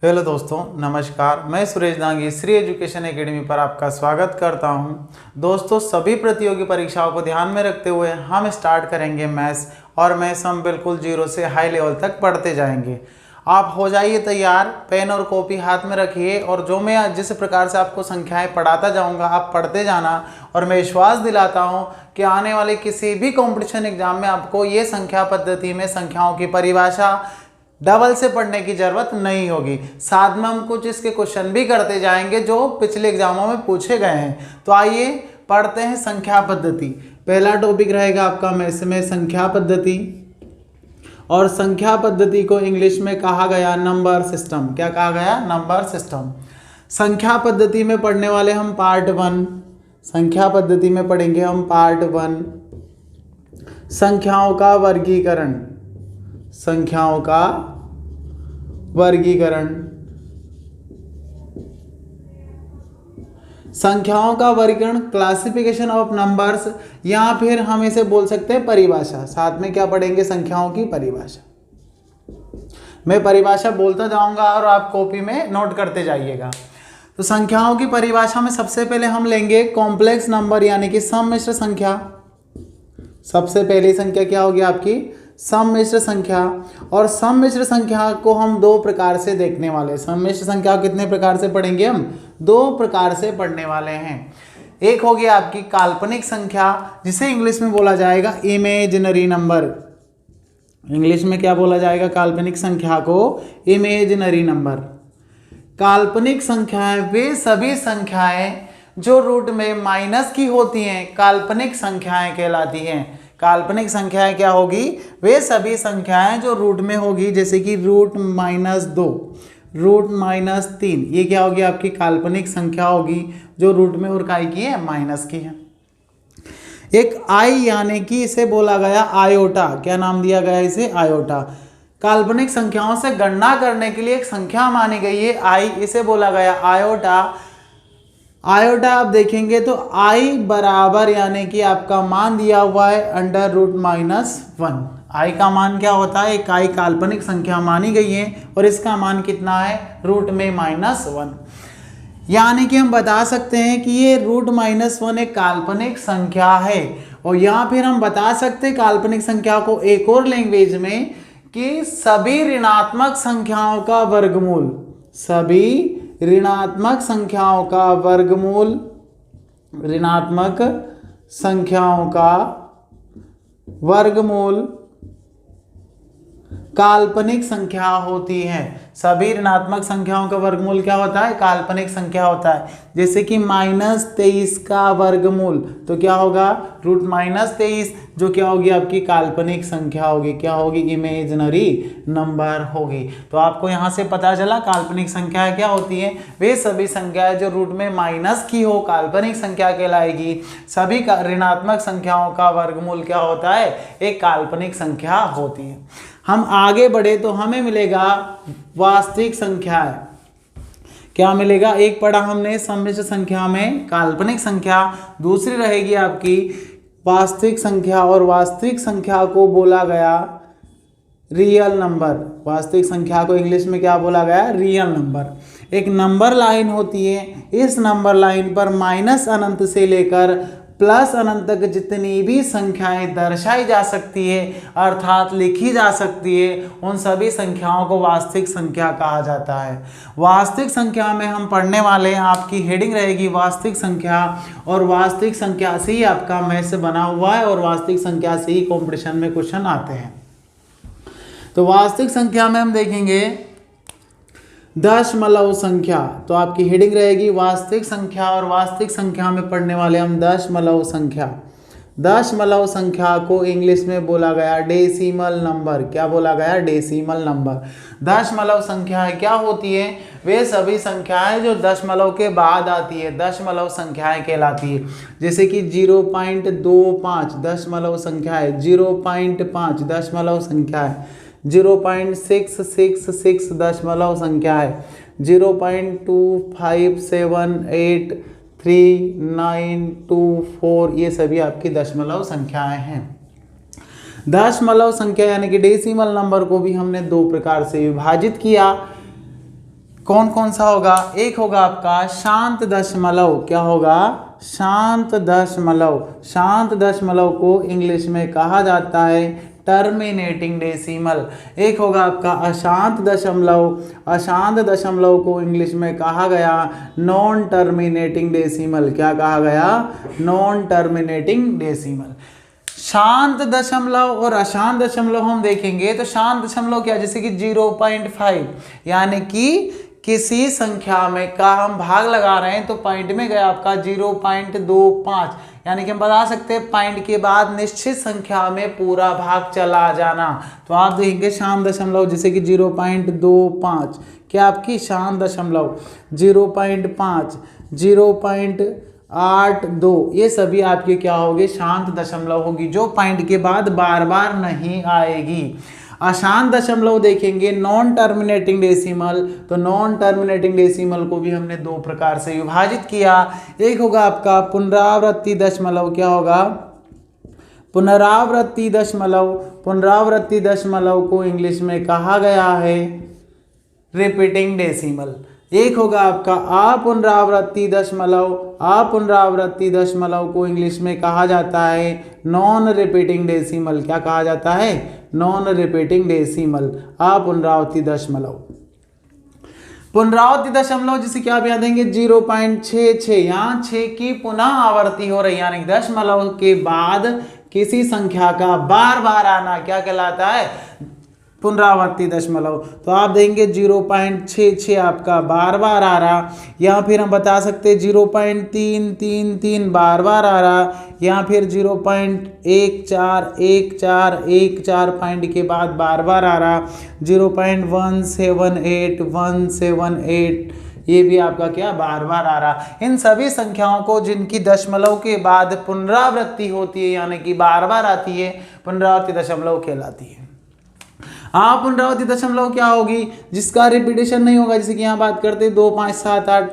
Hello दोस्तों, नमस्कार। मैं सुरेश दांगी श्री एजुकेशन एकेडमी पर आपका स्वागत करता हूं। दोस्तों, सभी प्रतियोगी परीक्षाओं को ध्यान में रखते हुए हम स्टार्ट करेंगे मैथ्स, और मैथ्स हम बिल्कुल जीरो से हाई लेवल तक पढ़ते जाएंगे। आप हो जाइए तैयार, पेन और कॉपी हाथ में रखिए, और जो मैं जिस प्रकार से आपको संख्याएं पढ़ाता जाऊंगा आप पढ़ते जाना। और मैं विश्वास दिलाता हूं कि आने वाले किसी भी कॉम्पिटिशन एग्जाम में आपको ये संख्या पद्धति में संख्याओं की परिभाषा डबल से पढ़ने की जरूरत नहीं होगी। साथ में हम कुछ इसके क्वेश्चन भी करते जाएंगे जो पिछले एग्जामों में पूछे गए हैं। तो आइए पढ़ते हैं संख्या पद्धति। पहला टॉपिक रहेगा आपका मैथ्स में संख्या पद्धति, और संख्या पद्धति को इंग्लिश में कहा गया नंबर सिस्टम। क्या कहा गया? Number system. संख्या पद्धति में पढ़ने वाले हम पार्ट 1, संख्या पद्धति में पढ़ेंगे हम पार्ट 1 संख्याओं का वर्गीकरण। संख्याओं का वर्गीकरण, संख्याओं का वर्गीकरण, क्लासिफिकेशन ऑफ नंबर्स, या फिर हम इसे बोल सकते हैं परिभाषा। साथ में क्या पढ़ेंगे? संख्याओं की परिभाषा। मैं परिभाषा बोलता जाऊंगा और आप कॉपी में नोट करते जाइएगा। तो संख्याओं की परिभाषा में सबसे पहले हम लेंगे कॉम्प्लेक्स नंबर, यानी कि सम्मिश्र संख्या। सबसे पहली संख्या क्या होगी आपकी? सम्मिश्र संख्या। और सम्मिश्र संख्या को हम दो प्रकार से देखने वाले हैं। सम्मिश्र संख्या कितने प्रकार से पढ़ेंगे? हम दो प्रकार से पढ़ने वाले हैं। एक होगी आपकी काल्पनिक संख्या, जिसे इंग्लिश में बोला जाएगा इमेजिनरी नंबर। इंग्लिश में क्या बोला जाएगा काल्पनिक संख्या को? Imaginary number. काल्पनिक संख्याएं वे सभी संख्याएं जो रूट में माइनस की होती हैं काल्पनिक संख्याएं कहलाती हैं। काल्पनिक संख्याएं क्या होगी? वे सभी संख्याएं जो रूट में होगी, जैसे कि रूट -2, रूट -3, ये क्या होगी? आपकी काल्पनिक संख्या होगी जो रूट में और काय की है? माइनस की है। एक आई, यानी कि इसे बोला गया आयोटा। क्या नाम दिया गया इसे? आयोटा। काल्पनिक संख्याओं से गणना करने के लिए एक संख्या मानी गई है आई, इसे बोला गया आयोटा। आयोटा आप देखेंगे तो आई बराबर, यानी कि आपका मान दिया हुआ है √-1। आई का मान क्या होता है? एक आई काल्पनिक संख्या मानी गई है और इसका मान कितना है? √-1। यानी कि हम बता सकते हैं कि ये √-1 एक काल्पनिक संख्या है। और यहाँ फिर हम बता सकते हैं काल्पनिक संख्या को एक और लैंग्वेज में कि सभी ऋणात्मक संख्याओं का वर्गमूल, सभी ऋणात्मक संख्याओं का वर्गमूल, ऋणात्मक संख्याओं का वर्गमूल काल्पनिक संख्या होती है। सभी ऋणात्मक संख्याओं का वर्गमूल क्या होता है? काल्पनिक संख्या होता है। जैसे कि -23 का वर्गमूल तो क्या होगा? √-23, जो क्या होगी? आपकी काल्पनिक संख्या होगी। क्या होगी? इमेजिनरी नंबर होगी। तो आपको यहाँ से पता चला काल्पनिक संख्याएं क्या होती हैं? वे सभी संख्याएं जो रूट में माइनस की हो काल्पनिक संख्या कहलाएगी। सभी ऋणात्मक संख्याओं का वर्गमूल क्या होता है? एक काल्पनिक संख्या होती है। हम आगे बढ़े तो हमें मिलेगा वास्तविक संख्याएं। क्या मिलेगा? एक पढ़ा हमने सम्मिश्र संख्या में काल्पनिक संख्या, दूसरी रहेगी आपकी वास्तविक संख्या, और वास्तविक संख्या को बोला गया रियल नंबर। वास्तविक संख्या को इंग्लिश में क्या बोला गया? Real number. एक नंबर लाइन होती है, इस नंबर लाइन पर -अनंत से लेकर +अनंत तक जितनी भी संख्याएं दर्शाई जा सकती है, अर्थात लिखी जा सकती है, उन सभी संख्याओं को वास्तविक संख्या कहा जाता है। वास्तविक संख्या में हम पढ़ने वाले हैं, आपकी हेडिंग रहेगी वास्तविक संख्या, और वास्तविक संख्या से ही आपका मैथ्स बना हुआ है, और वास्तविक संख्या से ही कॉम्पिटिशन में क्वेश्चन आते हैं। तो वास्तविक संख्या में हम देखेंगे दशमलव संख्या। तो आपकी हेडिंग रहेगी वास्तविक संख्या, और वास्तविक संख्या में पढ़ने वाले हम दशमलव संख्या। दशमलव संख्या को इंग्लिश में बोला गया डेसिमल नंबर। क्या बोला गया? Decimal number. दशमलव संख्याएं क्या होती है? वे सभी संख्याएं जो दशमलव के बाद आती है दशमलव संख्याएं कहलाती है। जैसे कि 0.25 दशमलव संख्या है, 0.5 दशमलव संख्या है, 0.666 दशमलव संख्या है, 0.257833924, ये सभी आपकी दशमलव संख्याएं हैं। दशमलव संख्या यानी कि डेसिमल नंबर को भी हमने दो प्रकार से विभाजित किया। कौन कौन सा होगा? एक होगा आपका शांत दशमलव। क्या होगा? शांत दशमलव। शांत दशमलव को इंग्लिश में कहा जाता है टर्मिनेटिंग डेसिमल। एक होगा आपका अशांत दशमलव। अशांत दशमलव को इंग्लिश में कहा गया नॉन टर्मिनेटिंग डेसिमल। क्या कहा गया? Non terminating decimal. शांत दशमलव और अशांत दशमलव हम देखेंगे तो शांत दशमलव क्या, जैसे कि 0.5, यानी कि किसी संख्या में का हम भाग लगा रहे हैं तो पॉइंट में गया आपका 0.25, यानी कि हम बता सकते हैं पॉइंट के बाद निश्चित संख्या में पूरा भाग चला जाना। तो आप देखेंगे शांत दशमलव जैसे कि 0.25 क्या आपकी शांत दशमलव, 0.5, 0.82 ये सभी आपके क्या होंगे? शांत दशमलव होगी, जो पॉइंट के बाद बार बार नहीं आएगी। अशांत दशमलव देखेंगे नॉन टर्मिनेटिंग डेसिमल। तो नॉन टर्मिनेटिंग डेसिमल को भी हमने दो प्रकार से विभाजित किया। एक होगा आपका पुनरावृत्ति दशमलव। क्या होगा? पुनरावृत्ति दशमलव। पुनरावृत्ति दशमलव को इंग्लिश में कहा गया है रिपीटिंग डेसिमल। एक होगा आपका अपुनरावृत्ति दशमलव। अपुनरावृत्ति दशमलव को इंग्लिश में कहा जाता है नॉन रिपीटिंग डेसिमल। क्या कहा जाता है? नॉन रिपीटिंग डेसिमल, अपुनरावृत्ति दशमलव। पुनरावृत्ति दशमलव जिसे क्या आप याद देंगे 0.66, यहाँ 6 की पुनः आवर्ती हो रही, यानी दशमलव के बाद किसी संख्या का बार बार आना क्या कहलाता है? पुनरावृत्ति दशमलव। तो आप देंगे 0.66 आपका बार बार आ रहा, या फिर हम बता सकते 0.333 बार बार आ रहा, या फिर 0.141414 पॉइंट के बाद बार बार आ रहा, 0.178 ये भी आपका क्या बार बार आ रहा। इन सभी संख्याओं को जिनकी दशमलव के बाद पुनरावृत्ति होती है यानी कि बार बार आती है, पुनरावृत्ति दशमलव कहलाती है। पुनरावृत्ति दशमलव क्या होगी? जिसका रिपीटेशन नहीं होगा, जैसे कि यहाँ बात करते हैं 2578,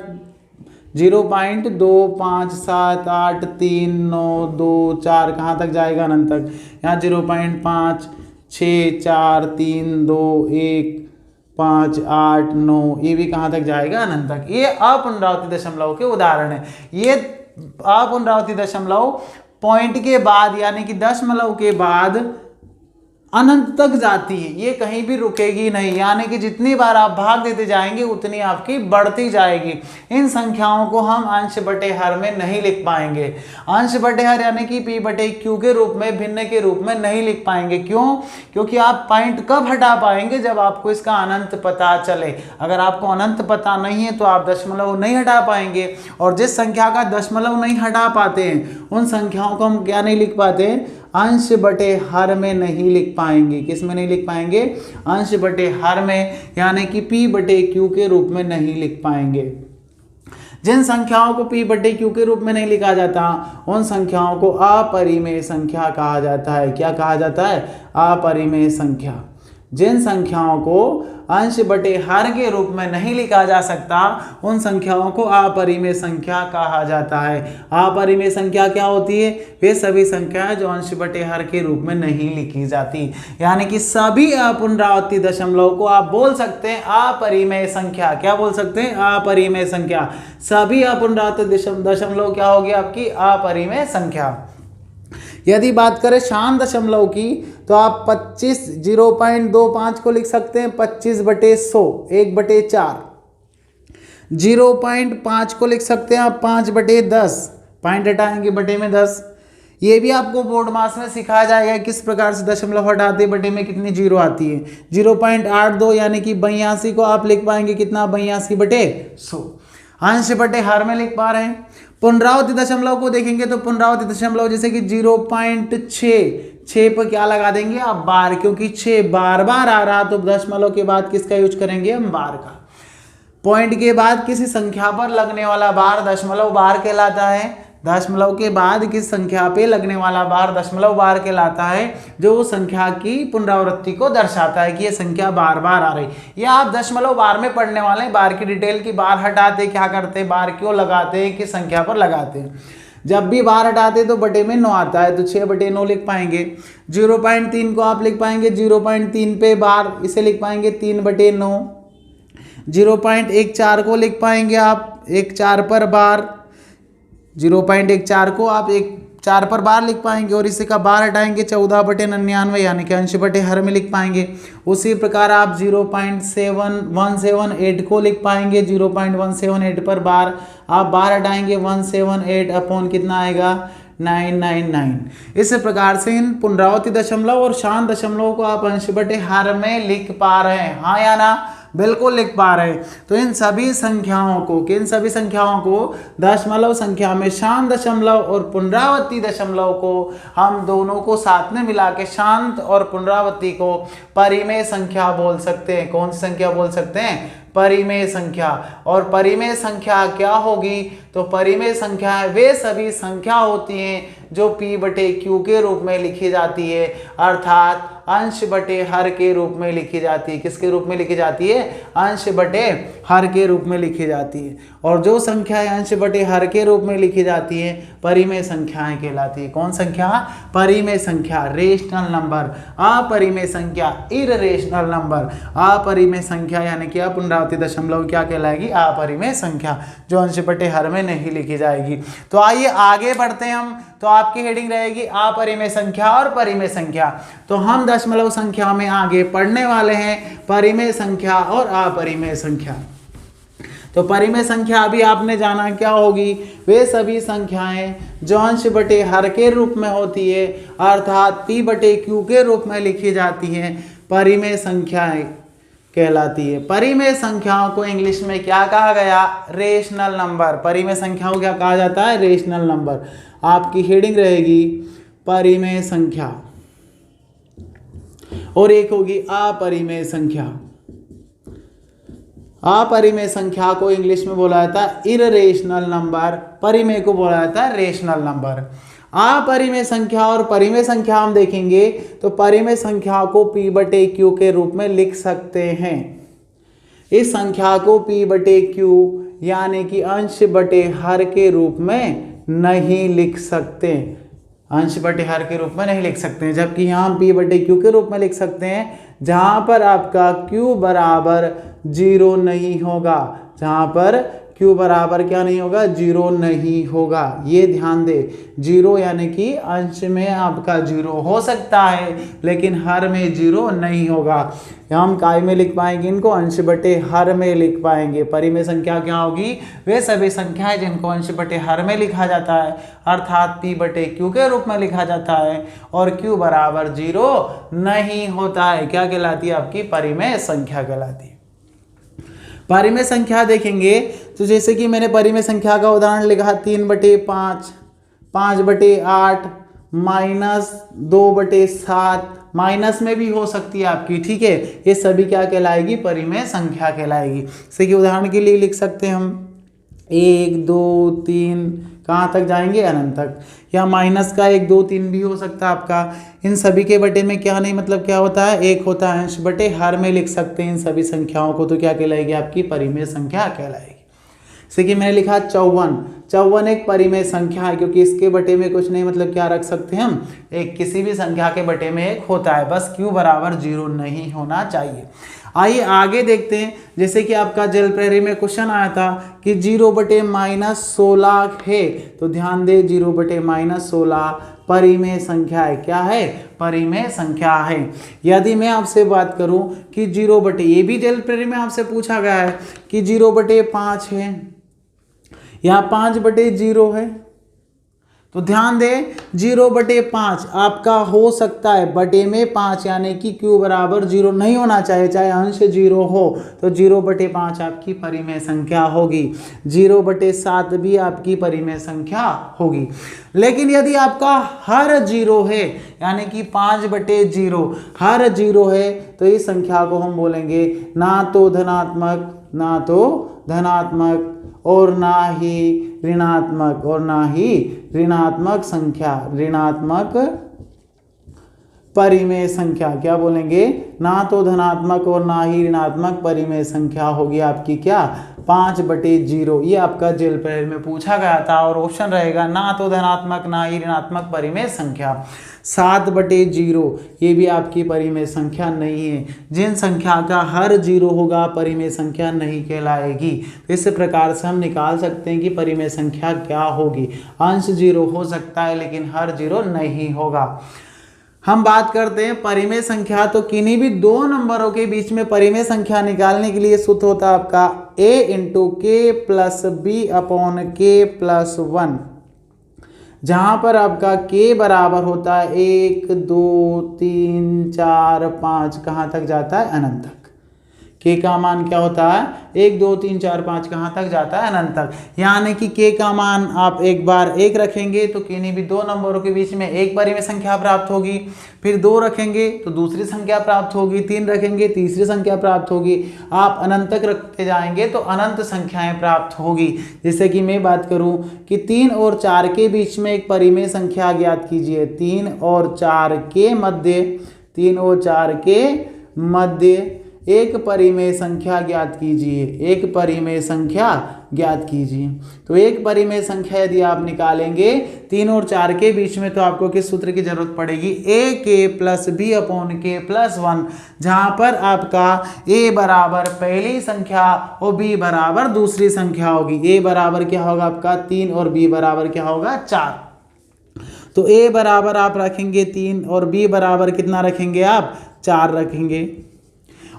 0.25783924 कहाँ तक जाएगा? अनंत तक। यहाँ 0.56432158 ये भी कहाँ तक जाएगा? अनंत तक। ये अपुनरावृत्ति दशमलव के उदाहरण है। ये अपुनरावृत्ति दशमलव पॉइंट के बाद यानी कि दशमलव के बाद अनंत तक जाती है, ये कहीं भी रुकेगी नहीं, यानी कि जितनी बार आप भाग देते जाएंगे उतनी आपकी बढ़ती जाएगी। इन संख्याओं को हम अंश बटे हर में नहीं लिख पाएंगे। अंश बटे हर यानी कि p बटे q के रूप में, भिन्न के रूप में नहीं लिख पाएंगे। क्यों? क्योंकि आप पॉइंट कब हटा पाएंगे? जब आपको इसका अनंत पता चले। अगर आपको अनंत पता नहीं है तो आप दशमलव नहीं हटा पाएंगे, और जिस संख्या का दशमलव नहीं हटा पाते हैं उन संख्याओं को हम क्या नहीं लिख पाते? अंश बटे हर में नहीं लिख पाएंगे। किस में नहीं लिख पाएंगे? अंश बटे हर में, यानी कि p बटे q के रूप में नहीं लिख पाएंगे। जिन संख्याओं को p बटे q के रूप में नहीं लिखा जाता उन संख्याओं को अपरिमेय संख्या कहा जाता है। क्या कहा जाता है? अपरिमेय संख्या। जिन संख्याओं को अंश बटे हर के रूप में नहीं लिखा जा सकता उन संख्याओं को अपरिमेय संख्या कहा जाता है। अपरिमेय संख्या क्या होती है? वे सभी संख्याएं जो अंश बटे हर के रूप में नहीं लिखी जाती, यानी कि सभी अपुनरावृत्ति दशमलव को आप बोल सकते हैं अपरिमेय संख्या। क्या बोल सकते हैं? अपरिमेय संख्या। सभी अपुनरावृत्ति दशमलव क्या होगी? आपकी अपरिमेय संख्या। यदि बात करें शांत दशमलव की तो आप 0.25 को लिख सकते हैं 25/100, 1/4। 0.5 को लिख सकते हैं आप 5/10, पॉइंट हटाएंगे बटे में 10। ये भी आपको बोर्ड मास में सिखाया जाएगा किस प्रकार से दशमलव हटाते बटे में कितनी जीरो आती है। 0.82 यानी कि 82 को आप लिख पाएंगे कितना? 82/100। अंश बटे हर में लिख पा रहे हैं। पुनरावृत्ति दशमलव को देखेंगे तो पुनरावृत्ति दशमलव जैसे कि 0.6 पर क्या लगा देंगे आप? बार, क्योंकि 6 बार बार आ रहा तो दशमलव के बाद किसका यूज करेंगे हम? बार का। पॉइंट के बाद किसी संख्या पर लगने वाला बार दशमलव बार कहलाता है। दशमलव के बाद किस संख्या पे लगने वाला बार दशमलव बार कहलाता है, जो उस संख्या की पुनरावृत्ति को दर्शाता है कि ये संख्या बार बार आ रही। या आप दशमलव बार में पढ़ने वाले हैं, बार की डिटेल की। बार हटाते क्या करते हैं? बार क्यों लगाते हैं? किस संख्या पर लगाते हैं? जब भी बार हटाते तो बटे में 9 आता है तो 6/9 लिख पाएंगे। 0.3 को आप लिख पाएंगे 0.3 पे बार, इसे लिख पाएंगे 3/9। 0.14 को लिख पाएंगे आप 1/4 पर बार, 0.14 को आप 1/4 पर बार लिख पाएंगे और इसी का बार हटाएंगे 14/99 यानी कि अंश बटे हर में लिख पाएंगे। उसी प्रकार आप 0.7178 को लिख पाएंगे, 0.178 पर बार आप बार हटाएंगे 178 अपॉन कितना आएगा 999। इस प्रकार से इन पुनरावृत्ति दशमलव और शांत दशमलव को आप अंश बटे हर में लिख पा रहे हैं, हाँ या ना? बिल्कुल लिख पा रहे हैं। तो इन सभी संख्याओं को, किन सभी संख्याओं को, दशमलव संख्या में शांत दशमलव और पुनरावृत्ति दशमलव को हम दोनों को साथ में मिला के शांत और पुनरावृत्ति को परिमेय संख्या बोल सकते हैं। कौन सी संख्या बोल सकते हैं? परिमेय संख्या। और परिमेय संख्या क्या होगी? तो परिमेय संख्या वे सभी संख्या होती हैं जो p/q के रूप में लिखी जाती है, अर्थात अंश बटे हर के रूप में लिखी जाती है। किसके रूप में लिखी जाती है? अंश बटे हर के रूप में लिखी जाती है। और जो संख्याएं अंश बटे हर के रूप में लिखी जाती है परिमेय संख्याएं कहलाती है। कौन संख्या? परिमेय संख्या, रेशनल नंबर। अपरिमेय संख्या, इररेशनल नंबर। अपरिमेय संख्या यानी कि पुनरावृत्ति दशमलव क्या कहलाएगी? अपरिमेय संख्या, जो अंश बटे हर में नहीं लिखी जाएगी। तो आइए आगे बढ़ते हैं हम। तो आपकी हेडिंग रहेगी अपरिमेय संख्या और परिमेय संख्या। तो हम दशमलव संख्या में आगे पढ़ने वाले हैं परिमेय संख्या और अपरिमेय संख्या। तो परिमेय संख्या अभी आपने जाना क्या होगी? वे सभी संख्याएं जो अंश बटे हर के रूप में होती है, अर्थात p/q के रूप में लिखी जाती हैं, परिमेय संख्याएं कहलाती है। परिमेय संख्याओं को इंग्लिश में क्या कहा गया? Rational number. परिमेय संख्याओं को क्या कहा जाता है? Rational number. आपकी हेडिंग रहेगी परिमेय संख्या और एक होगी अपरिमेय संख्या। अपरिमेय संख्या को इंग्लिश में बोला जाता है इररेशनल नंबर, परिमेय को बोला जाता है रेशनल नंबर। अपरिमेय संख्या और परिमेय संख्या हम देखेंगे तो परिमेय संख्या को p/q के रूप में लिख सकते हैं। इस संख्या को p/q यानी कि अंश बटे हर के रूप में नहीं लिख सकते, अंश बटे हर के रूप में नहीं लिख सकते, जबकि यहाँ p/q के रूप में लिख सकते हैं जहाँ पर आपका q बराबर 0 नहीं होगा, जहाँ पर q बराबर क्या नहीं होगा? 0 नहीं होगा। ये ध्यान दे, 0 यानी कि अंश में आपका 0 हो सकता है लेकिन हर में 0 नहीं होगा। हम काय में लिख पाएंगे इनको? अंश बटे हर में लिख पाएंगे। परिमेय संख्या क्या होगी? वे सभी संख्याएं जिनको अंश बटे हर में लिखा जाता है, अर्थात p/q के रूप में लिखा जाता है और q बराबर 0 नहीं होता है। क्या कहलाती है? आपकी परिमेय संख्या कहलाती है। परिमेय संख्या देखेंगे तो जैसे कि मैंने परिमेय संख्या का उदाहरण लिखा 3/5, 5/8, -2/7, माइनस में भी हो सकती है आपकी, ठीक है। ये सभी क्या कहलाएगी? परिमेय संख्या कहलाएगी। जैसे कि उदाहरण के लिए लिख सकते हैं हम 1 2 3, कहाँ तक जाएंगे? अनंत तक। या माइनस का 1 2 3 भी हो सकता है आपका। इन सभी के बटे में क्या नहीं, मतलब क्या होता है? 1 होता है। अंश बटे हर में लिख सकते हैं इन सभी संख्याओं को, तो क्या कहलाएगी? आपकी परिमेय संख्या कहलाएगी। जैसे कि मैंने लिखा 54 एक परिमेय संख्या है क्योंकि इसके बटे में कुछ नहीं, मतलब क्या रख सकते हैं हम? एक किसी भी संख्या के बटे में 1 होता है, बस q बराबर 0 नहीं होना चाहिए। आइए आगे देखते हैं। जैसे कि आपका जेल प्रहरी में क्वेश्चन आया था कि 0/-16 है, तो ध्यान दे 0/-16 परिमेय संख्या है। क्या है? परिमेय संख्या है। यदि मैं आपसे बात करूं कि 0/, ये भी जेल प्रहरी में आपसे पूछा गया है कि 0/5 है या 5/0 है, तो ध्यान दें 0/5 आपका हो सकता है बटे में 5 यानी कि q बराबर 0 नहीं होना चाहिए, चाहे अंश 0 हो, तो 0/5 आपकी परिमेय संख्या होगी। 0/7 भी आपकी परिमेय संख्या होगी। लेकिन यदि आपका हर 0 है यानी कि 5/0 हर 0 है, तो इस संख्या को हम बोलेंगे ना तो धनात्मक और ना ही ऋणात्मक संख्या, ऋणात्मक परिमेय संख्या। क्या बोलेंगे? ना तो धनात्मक और ना ही ऋणात्मक परिमेय संख्या होगी आपकी क्या? 5/0। ये आपका जेल पीरियड में पूछा गया था और ऑप्शन रहेगा ना तो धनात्मक ना ही ऋणात्मक परिमेय संख्या। 7/0 ये भी आपकी परिमेय संख्या नहीं है। जिन संख्या का हर जीरो होगा परिमेय संख्या नहीं कहलाएगी। तो इस प्रकार से हम निकाल सकते हैं कि परिमेय संख्या क्या होगी। अंश जीरो हो सकता है लेकिन हर जीरो नहीं होगा। हम बात करते हैं परिमेय संख्या। तो किन्हीं भी दो नंबरों के बीच में परिमेय संख्या निकालने के लिए सूत्र होता है आपका a × k + b/k+1, जहां पर आपका k बराबर होता है 1 2 3 4 5, कहाँ तक जाता है? अनंत तक। k का मान क्या होता है? 1 2 3 4 5, कहाँ तक जाता है? अनंत तक। यानी कि k का मान आप एक बार 1 रखेंगे तो किन्हीं भी दो नंबरों के बीच में एक परिमेय संख्या प्राप्त होगी, फिर 2 रखेंगे तो दूसरी संख्या प्राप्त होगी, 3 रखेंगे तीसरी संख्या प्राप्त होगी। आप अनंत तक रखते जाएंगे तो अनंत संख्याएं प्राप्त होगी। जैसे कि मैं बात करूं कि 3 और 4 के बीच में एक परिमेय संख्या ज्ञात कीजिए। 3 और 4 के मध्य एक परिमेय संख्या ज्ञात कीजिए। एक परिमेय संख्या ज्ञात कीजिए। तो एक परिमेय संख्या यदि आप निकालेंगे 3 और 4 के बीच में तो आपको किस सूत्र की जरूरत पड़ेगी? ak + b/k+1, जहां पर आपका a बराबर पहली संख्या और b बराबर दूसरी संख्या होगी। a बराबर क्या होगा आपका? 3 और b बराबर क्या होगा? 4। तो a बराबर आप रखेंगे 3 और b बराबर कितना रखेंगे आप? 4 रखेंगे।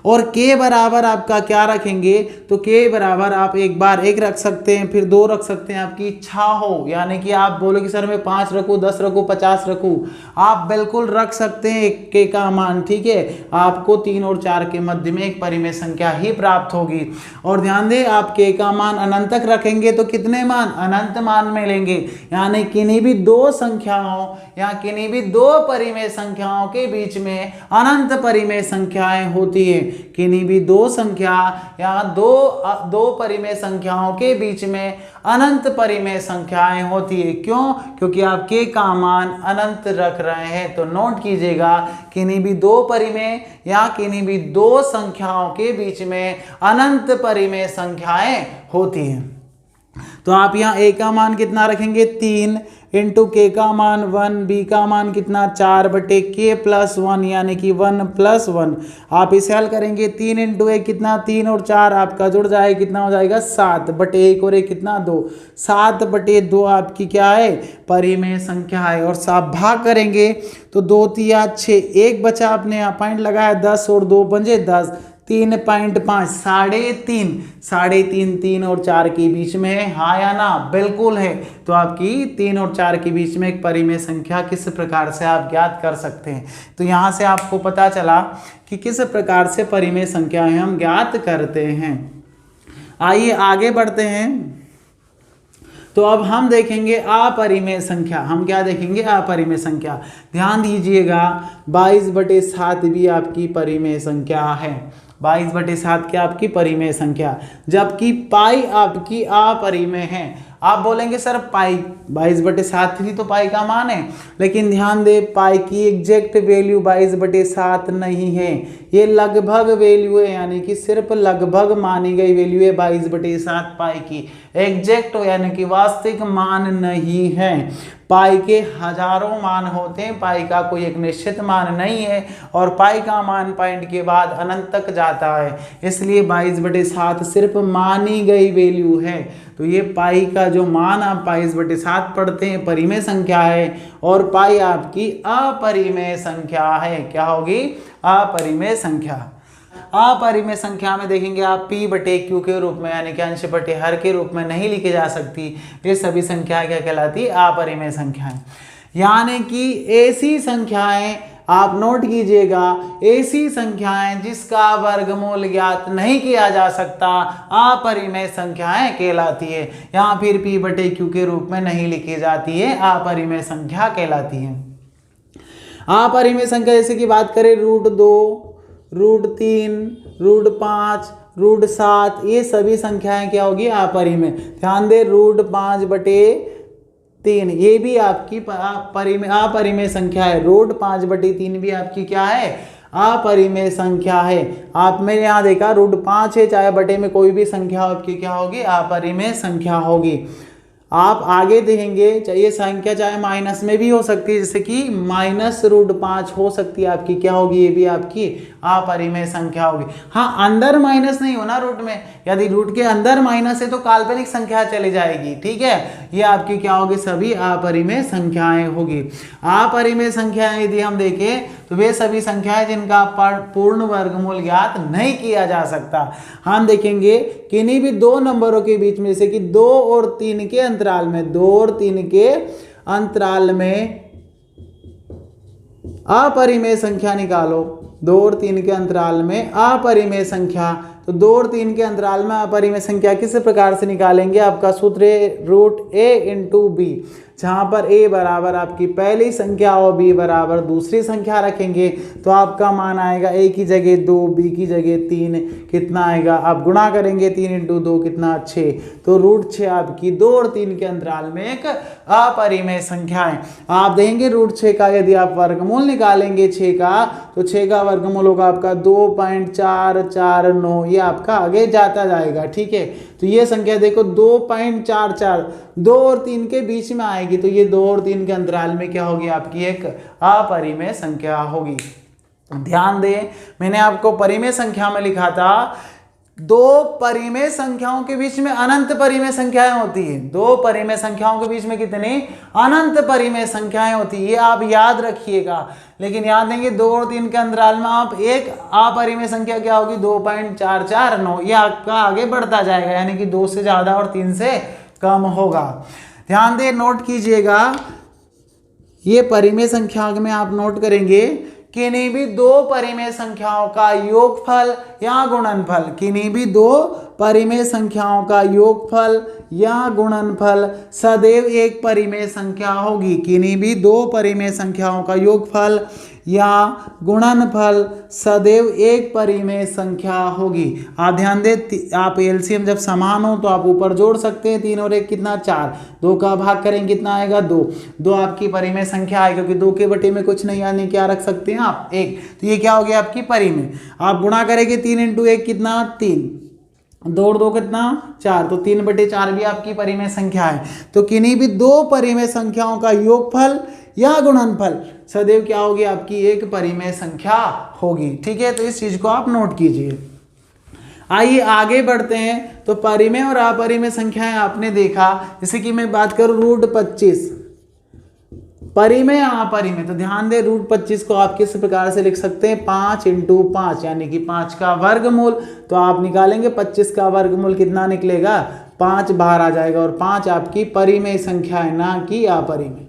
और k बराबर आपका क्या रखेंगे? तो k बराबर आप एक बार 1 रख सकते हैं, फिर 2 रख सकते हैं, आपकी इच्छा हो। यानी कि आप बोलो कि सर मैं 5 रखूँ, 10 रखूँ, 50 रखूँ, आप बिल्कुल रख सकते हैं k का मान। ठीक है, आपको 3 और 4 के मध्य में एक परिमेय संख्या ही प्राप्त होगी। और ध्यान दें, आप k का मान अनंत तक रखेंगे तो कितने मान? अनंत मान मिलेंगे। यानी किन्हीं भी दो संख्याओं या किन्हीं भी दो परिमेय संख्याओं के बीच में अनंत परिमेय संख्याएं होती है। किन्हीं भी दो संख्या या दो परिमेय संख्याओं के बीच में अनंत परिमेय संख्याएं होती है। क्यों? क्योंकि आप k का मान अनंत रख रहे हैं। तो नोट कीजिएगा, किन्हीं भी दो परिमेय या किन्हीं भी दो संख्याओं के बीच में अनंत परिमेय संख्याएं होती हैं। तो आप यहाँ a का मान कितना रखेंगे? 3 इंटू k का मान 1, b का मान कितना? 4/k+1, यानी कि 1 + 1। आप इसे हल करेंगे 3 इंटू 1 कितना? 3 और 4 आपका जुड़ जाएगा, कितना हो जाएगा? 7/1 और 1 कितना? 2। 7/2 आपकी क्या है? परिमेय संख्या है। और आप भाग करेंगे तो 2 3 6, 1 बचा, आपने यहाँ पॉइंट लगाया, 10 और 2 पंजे 10, 3.5, 3.5 3 और 4 के बीच में है, हाँ या ना? बिल्कुल है। तो आपकी 3 और 4 के बीच में एक परिमेय संख्या किस प्रकार से आप ज्ञात कर सकते हैं। तो यहाँ से आपको पता चला कि किस प्रकार से परिमेय संख्याएं हम ज्ञात करते हैं। आइए आगे बढ़ते हैं। तो अब हम देखेंगे अपरिमेय संख्या। हम क्या देखेंगे? अपरिमेय संख्या। ध्यान दीजिएगा, 22/7 भी आपकी परिमेय संख्या है। 22/7 क्या आपकी परिमेय संख्या, जबकि पाई आपकी अपरिमेय है। आप बोलेंगे सर पाई 22/7 ही तो पाई का मान है, लेकिन ध्यान दे पाई की एग्जैक्ट वैल्यू 22/7 नहीं है, ये लगभग वैल्यू है, यानी कि सिर्फ लगभग मानी गई वैल्यू है 22/7 पाई की। एग्जैक्ट यानी कि वास्तविक मान नहीं है। पाई के हजारों मान होते हैं, पाई का कोई एक निश्चित मान नहीं है, और पाई का मान पॉइंट के बाद अनंत तक जाता है, इसलिए 22/7 सिर्फ मानी गई वैल्यू है। तो ये पाई का जो मान आप 22/7 पढ़ते हैं परिमेय संख्या है, और पाई आपकी अपरिमेय संख्या है। क्या होगी? अपरिमेय संख्या। अपरिमेय संख्या में देखेंगे आप p/q के रूप में, यानी कि अंश बटे हर के रूप में नहीं लिखी जा सकती। ये सभी संख्याएं क्या कहलाती है? अपरिमेय संख्याएं। यानी कि ऐसी संख्याएं, आप नोट कीजिएगा, ऐसी संख्याएं जिसका वर्गमूल ज्ञात नहीं किया जा सकता अपरिमेय संख्याएं कहलाती है। यहाँ फिर p/q के रूप में नहीं लिखी जाती है, अपरिमेय संख्या कहलाती है। अपरिमेय संख्या जैसे कि बात करें √2, √3, √5, √7, ये सभी संख्याएं क्या होगी? अपरिमेय। ध्यान दे, √5/3 ये भी आपकी अपरिमेय संख्या है। √5/3 भी आपकी क्या है? अपरिमेय संख्या है। आप मैंने यहाँ देखा √5 है, चाहे बटे में कोई भी संख्या आपकी क्या होगी, अपरिमेय संख्या होगी। आप आगे देखेंगे ये संख्या चाहे माइनस में भी हो सकती है, जैसे कि -√5 हो सकती है आपकी, क्या होगी, ये भी आपकी अपरिमेय संख्या होगी। हाँ, अंदर माइनस नहीं होना रूट में, यदि रूट के अंदर माइनस है तो काल्पनिक संख्या चली जाएगी, ठीक है। ये आपकी क्या होगी, सभी अपरिमेय संख्याएं होगी। अपरिमेय संख्याएं यदि हम देखें तो वे सभी संख्याएं जिनका पूर्ण वर्गमूल ज्ञात नहीं किया जा सकता। हम देखेंगे किन्हीं भी दो नंबरों के बीच में, जैसे कि 2 और 3 के अंतराल में, 2 और 3 के अंतराल में अपरिमेय संख्या निकालो। 2 और 3 के अंतराल में अपरिमेय संख्या, तो 2 और 3 के अंतराल में अपरिमेय संख्या किस प्रकार से निकालेंगे, आपका सूत्र है √a × b, जहां पर a बराबर आपकी पहली संख्या और b बराबर दूसरी संख्या रखेंगे तो आपका मान आएगा a की जगह 2, b की जगह 3, कितना आएगा, आप गुणा करेंगे 3 × 2 कितना 6, तो √6 आपकी 2 और 3 के अंतराल में एक अपरिमेय संख्या है। आप देखेंगे √6 का यदि आप वर्गमूल निकालेंगे 6 का, तो 6 का वर्गमूल होगा आपका 2.449, ये आपका आगे जाता जाएगा, ठीक है। तो ये संख्या देखो 2.44, 2 और 3 के बीच में आएगी, तो ये 2 और 3 के अंतराल में क्या होगी, आपकी एक अपरिमेय संख्या होगी। ध्यान दें, मैंने आपको परिमेय संख्या में लिखा था, दो परिमेय संख्याओं के बीच में अनंत परिमेय संख्याएं होती है। दो परिमेय संख्याओं के बीच में कितनी अनंत परिमेय संख्याएं होती है, ये आप याद रखिएगा। लेकिन याद देंगे 2 और 3 के अंतराल में आप एक अपरिमेय संख्या क्या होगी, 2.449, ये आपका आगे बढ़ता जाएगा, यानी कि 2 से ज्यादा और 3 से कम होगा। ध्यान दे, नोट कीजिएगा, ये परिमेय संख्या में आप नोट करेंगे किन्हीं भी दो परिमेय संख्याओं का योगफल या गुणनफल, किन्हीं भी दो परिमेय संख्याओं का योगफल या गुणनफल सदैव एक परिमेय संख्या होगी। किन्हीं भी दो परिमेय संख्याओं का योगफल या गुणनफल सदैव एक परिमेय संख्या होगी। आप ध्यान दें, आप एलसीएम जब समान हो तो आप ऊपर जोड़ सकते हैं, 3 और 1 कितना 4, 2 का भाग करेंगे कितना आएगा 2, 2 आपकी परिमेय संख्या आएगी, क्योंकि 2 के बटे में कुछ नहीं, यानी क्या रख सकते हैं आप 1, तो ये क्या हो गया आपकी परिमेय। आप गुणा करेंगे 3 × 1 कितना 3, 2 और 2 कितना 4, तो 3/4 भी आपकी परिमेय संख्या है। तो किन्हीं भी दो परिमेय संख्याओं का योगफल या गुणनफल सदैव क्या होगी, आपकी एक परिमेय संख्या होगी, ठीक है। तो इस चीज को आप नोट कीजिए। आइए आगे बढ़ते हैं। तो परिमेय और अपरिमेय संख्याएं आपने देखा, जैसे कि मैं बात करूं √25, परिमेय अपरिमेय, तो ध्यान दें √25 को आप किस प्रकार से लिख सकते हैं, 5 × 5, यानी कि 5 का वर्गमूल। तो आप निकालेंगे 25 का वर्गमूल कितना निकलेगा, 5 बाहर आ जाएगा, और 5 आपकी परिमेय संख्या है, ना कि अपरिमेय।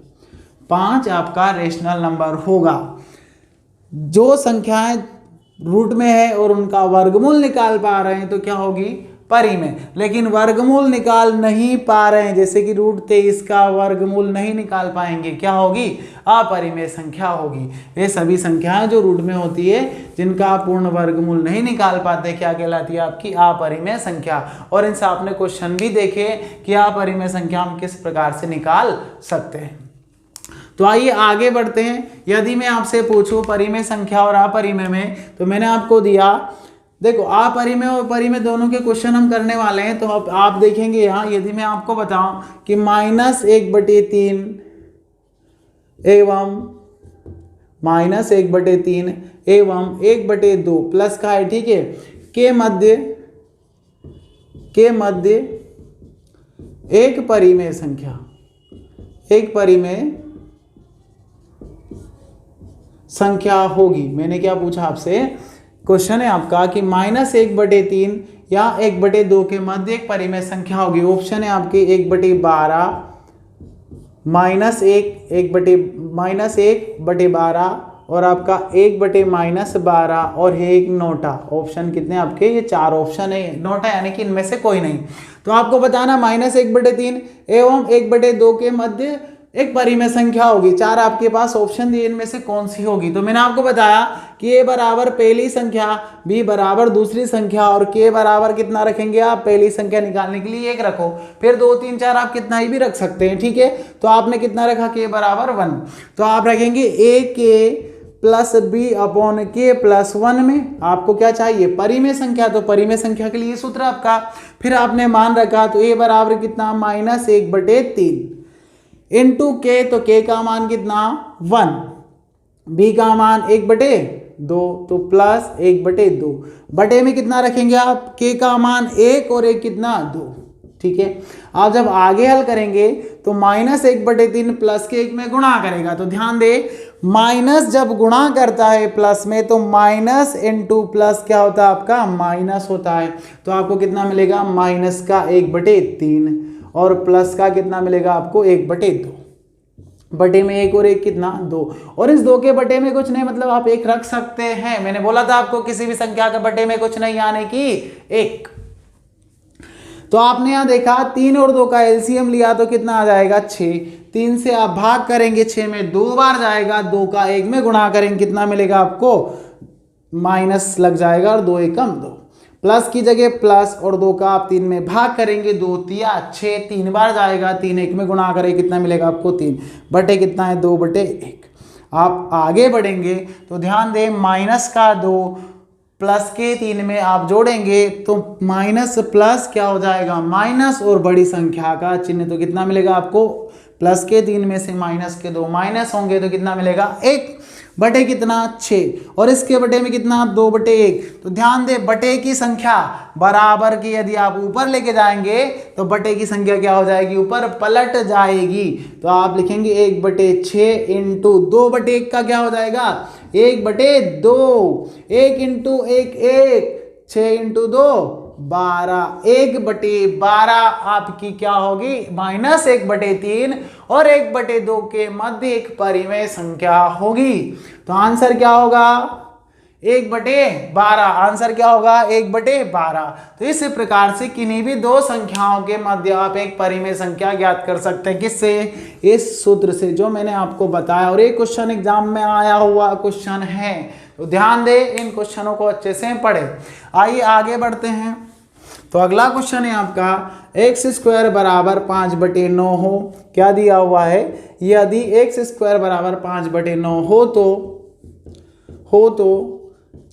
5 आपका रेशनल नंबर होगा। जो संख्याएं रूट में है और उनका वर्गमूल निकाल पा रहे हैं तो क्या होगी, परिमेय। लेकिन वर्गमूल निकाल नहीं पा रहे हैं, जैसे कि √23 का वर्गमूल नहीं निकाल पाएंगे, क्या होगी, अपरिमेय संख्या होगी। ये सभी संख्याएं जो रूट में होती है जिनका पूर्ण वर्गमूल नहीं निकाल पाते, क्या कहलाती है, आपकी अपरिमेय संख्या। और इनसे आपने क्वेश्चन भी देखे कि अपरिमेय संख्या हम किस प्रकार से निकाल सकते हैं। तो आइए आगे बढ़ते हैं। यदि मैं आपसे पूछूं परिमेय संख्या और अपरिमेय में, तो मैंने आपको दिया, देखो अपरिमेय और परिमेय दोनों के क्वेश्चन हम करने वाले हैं। तो आप देखेंगे यहाँ, यदि मैं आपको बताऊं कि -1/3 एवं -1/3 एवं 1/2 प्लस का है, ठीक है, के मध्य एक परिमेय संख्या, एक परिमेय संख्या होगी। मैंने क्या पूछा आपसे, क्वेश्चन है आपका कि -1/3 या 1/2 के मध्य एक परिमेय संख्या होगी। ऑप्शन है आपके 1/12, -1/12 और आपका 1/-12 और है एक नोटा। ऑप्शन कितने आपके, ये 4 ऑप्शन है, नोटा यानी कि इनमें से कोई नहीं। तो आपको बताना -1/3 एवं 1/2 के मध्य एक परिमेय संख्या होगी। 4 आपके पास ऑप्शन दिए, इनमें से कौन सी होगी। तो मैंने आपको बताया कि a बराबर पहली संख्या, b बराबर दूसरी संख्या और k बराबर कितना रखेंगे आप, पहली संख्या निकालने के लिए 1 रखो, फिर 2 3 4 आप कितना ही भी रख सकते हैं, ठीक है। तो आपने कितना रखा, k बराबर 1, तो आप रखेंगे a के प्लस बी अपॉन के प्लस 1 में आपको क्या चाहिए, परिमेय संख्या। तो परिमेय संख्या के लिए सूत्र आपका, फिर आपने मान रखा तो a बराबर कितना -1/3 इंटू के, तो के का मान कितना 1, b का मान 1/2 तो प्लस 1/2 बटे में कितना रखेंगे आप, के का मान 1 और 1 कितना 2। ठीक है, आप जब आगे हल करेंगे तो -1/3 प्लस के 1 में गुणा करेगा। तो ध्यान दे, माइनस जब गुणा करता है प्लस में तो माइनस इंटू प्लस क्या होता है आपका, माइनस होता है। तो आपको कितना मिलेगा, माइनस का 1/3 और प्लस का कितना मिलेगा आपको 1/2। बटे में 1 और 1 कितना 2, और इस 2 के बटे में कुछ नहीं, मतलब आप 1 रख सकते हैं। मैंने बोला था आपको किसी भी संख्या के बटे में कुछ नहीं, यानी कि 1। तो आपने यहां देखा 3 और 2 का एलसीएम लिया तो कितना आ जाएगा 6। 3 से आप भाग करेंगे 6 में 2 बार जाएगा, 2 का 1 में गुणा करेंगे कितना मिलेगा आपको, माइनस लग जाएगा और 2 एकम 2, प्लस की जगह प्लस और 2 का आप 3 में भाग करेंगे, 2 तिया 6, 3 बार जाएगा, 3 1 में गुणा करेंगे कितना मिलेगा आपको 3 बटे कितना है 2/1। आप आगे बढ़ेंगे तो ध्यान दें, माइनस का 2 प्लस के 3 में आप जोड़ेंगे तो माइनस प्लस क्या हो जाएगा, माइनस और बड़ी संख्या का चिन्ह, तो कितना मिलेगा आपको, प्लस के 3 में से माइनस के 2 माइनस होंगे तो कितना मिलेगा 1 बटे कितना 6, और इसके बटे में कितना 2/1। तो ध्यान दे, बटे की संख्या बराबर की यदि आप ऊपर लेके जाएंगे तो बटे की संख्या क्या हो जाएगी, ऊपर पलट जाएगी। तो आप लिखेंगे 1/6 इंटू 2/1 का क्या हो जाएगा 1/2, 1 इंटू 1 1, 6 इंटू 2 12, 1/12 आपकी क्या होगी -1/3 और 1/2 के मध्य एक परिमेय संख्या होगी। तो आंसर क्या होगा 1/12, आंसर क्या होगा 1/12। तो इस प्रकार से किन्हीं भी दो संख्याओं के मध्य आप एक परिमेय संख्या ज्ञात कर सकते हैं, किससे, इस सूत्र से जो मैंने आपको बताया। और एक क्वेश्चन एग्जाम में आया हुआ क्वेश्चन है, तो ध्यान दे, इन क्वेश्चनों को अच्छे से पढ़े। आइए आगे बढ़ते हैं। तो अगला क्वेश्चन है आपका x² बराबर 5/9 हो, क्या दिया हुआ है, यदि x² बराबर 5/9 हो तो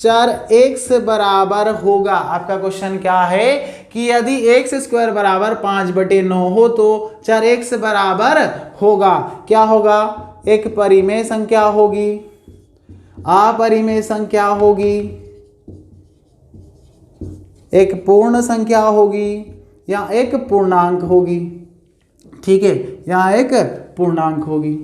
चर x बराबर होगा। आपका क्वेश्चन क्या है कि यदि x² बराबर 5/9 हो तो चर x बराबर होगा, क्या होगा, एक परिमेय संख्या होगी, अपरिमेय संख्या होगी, एक पूर्ण संख्या होगी या एक पूर्णांक होगी। ठीक है, यहाँ एक पूर्णांक होगी।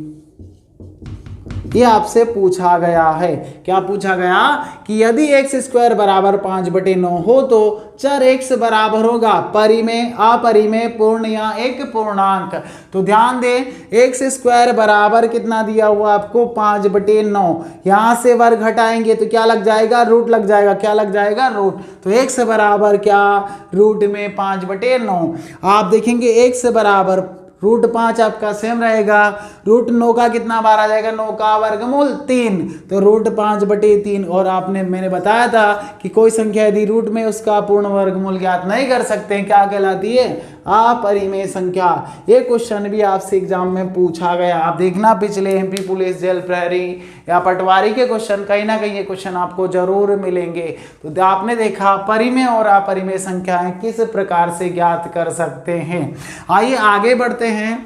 ये आपसे पूछा गया है, क्या पूछा गया कि यदि x² बराबर 5/9 हो तो चर x बराबर होगा परिमेय, अपरिमेय, पूर्ण या एक पूर्णांक। तो ध्यान दें, x² बराबर कितना दिया हुआ आपको 5/9, यहां से वर्ग हटाएंगे तो क्या लग जाएगा, रूट लग जाएगा, क्या लग जाएगा, रूट। तो x बराबर क्या, रूट में 5/9। आप देखेंगे x बराबर √5 आपका सेम रहेगा, √9 का कितना बार आ जाएगा, 9 का वर्गमूल 3, तो √5/3। और मैंने बताया था कि कोई संख्या यदि रूट में उसका पूर्ण वर्गमूल ज्ञात नहीं कर सकते, क्या कहलाती है, अपरिमेय संख्या। ये क्वेश्चन भी आपसे एग्जाम में पूछा गया, आप देखना पिछले MP पुलिस, जेल प्रहरी या पटवारी के क्वेश्चन, कहीं ना कहीं ये क्वेश्चन आपको जरूर मिलेंगे। तो आपने देखा परिमेय और अपरिमेय संख्याएं किस प्रकार से ज्ञात कर सकते हैं। आइए आगे बढ़ते हैं।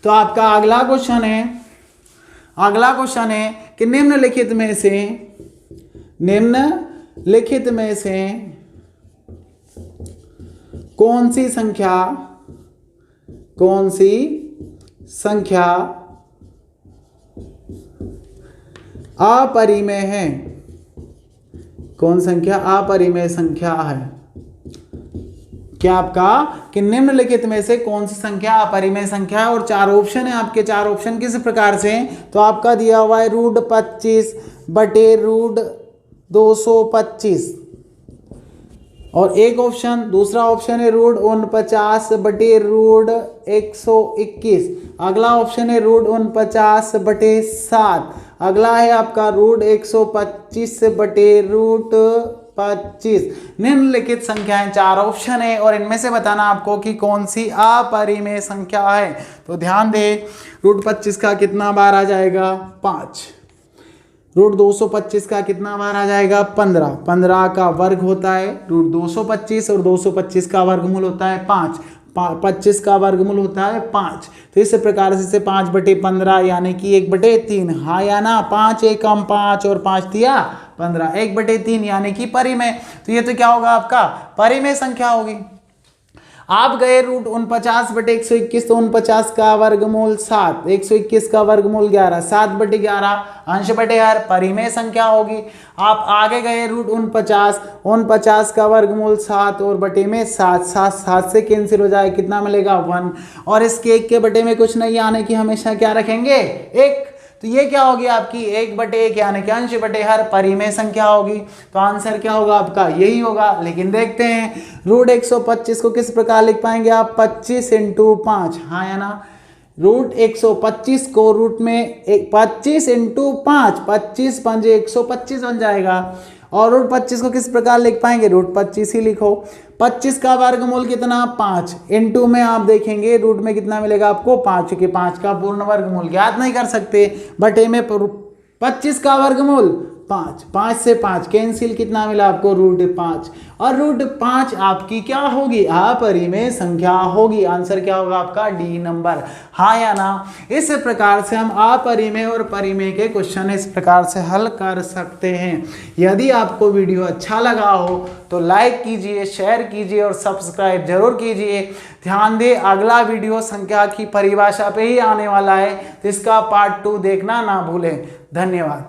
तो आपका अगला क्वेश्चन है कि निम्नलिखित में से कौन सी संख्या अपरिमेय है, कौन संख्या अपरिमेय संख्या है। क्या आपका कि निम्नलिखित में से कौन सी संख्या अपरिमेय संख्या है, और 4 ऑप्शन है आपके। 4 ऑप्शन किस प्रकार से, तो आपका दिया हुआ है √25 बटे √225, और एक ऑप्शन, दूसरा ऑप्शन है √49 बटे √121, अगला ऑप्शन है √49 बटे 7, अगला है आपका √125 बटे √25। निम्नलिखित संख्याएं 4 ऑप्शन है और इनमें से बताना आपको कि कौन सी अपरिमेय संख्या है। तो ध्यान दे, √25 का कितना बार आ जाएगा 5, रूट 225 का कितना बार आ जाएगा 15, 15 का वर्ग होता है रूट 225 और 225 का वर्गमूल होता है 5, 25 का वर्गमूल होता है 5। तो इस प्रकार से 5/15 यानी कि 1/3, हाँ या ना, 5 एकम 5 और 5 दिया 15, 1/3 यानी कि परिमेय। तो ये तो क्या होगा आपका परिमेय संख्या होगी। आप गए रूट 49/121, तो 49 का वर्गमूल 7, 121 का वर्गमूल 11, 7/11 अंश बटे हर परिमेय संख्या होगी। आप आगे गए रूट 49 का वर्गमूल 7 और बटे में 7, 7 से कैंसिल हो जाए, कितना मिलेगा 1, और इसके 1 के बटे में कुछ नहीं आने की हमेशा क्या रखेंगे 1। तो ये क्या होगी आपकी 1/1 यानी कि अंश बटे हर परिमेय संख्या होगी। तो आंसर क्या होगा आपका यही होगा। लेकिन देखते हैं रूट 125 को किस प्रकार लिख पाएंगे आप 25 × 5, हाँ या ना, रूट 125 को रूट में 25 × 5, 25 पंजे 125 बन जाएगा। और रूट 25 को किस प्रकार लिख पाएंगे रूट 25 ही लिखो। 25 का वर्गमूल कितना 5, इनटू में आप देखेंगे रूट में कितना मिलेगा आपको 5, क्योंकि 5 का पूर्ण वर्गमूल ज्ञात नहीं कर सकते, बटे में 25 का वर्गमूल 5, 5 से 5 कैंसिल, कितना मिला आपको रूट 5, और रूट 5 आपकी क्या होगी अपरिमेय संख्या होगी। आंसर क्या होगा आपका डी नंबर, हाँ या ना। इस प्रकार से हम अपरिमेय और परिमेय के क्वेश्चन इस प्रकार से हल कर सकते हैं। यदि आपको वीडियो अच्छा लगा हो तो लाइक कीजिए, शेयर कीजिए और सब्सक्राइब जरूर कीजिए। ध्यान दें अगला वीडियो संख्या की परिभाषा पे ही आने वाला है, तो इसका पार्ट 2 देखना ना भूलें। धन्यवाद।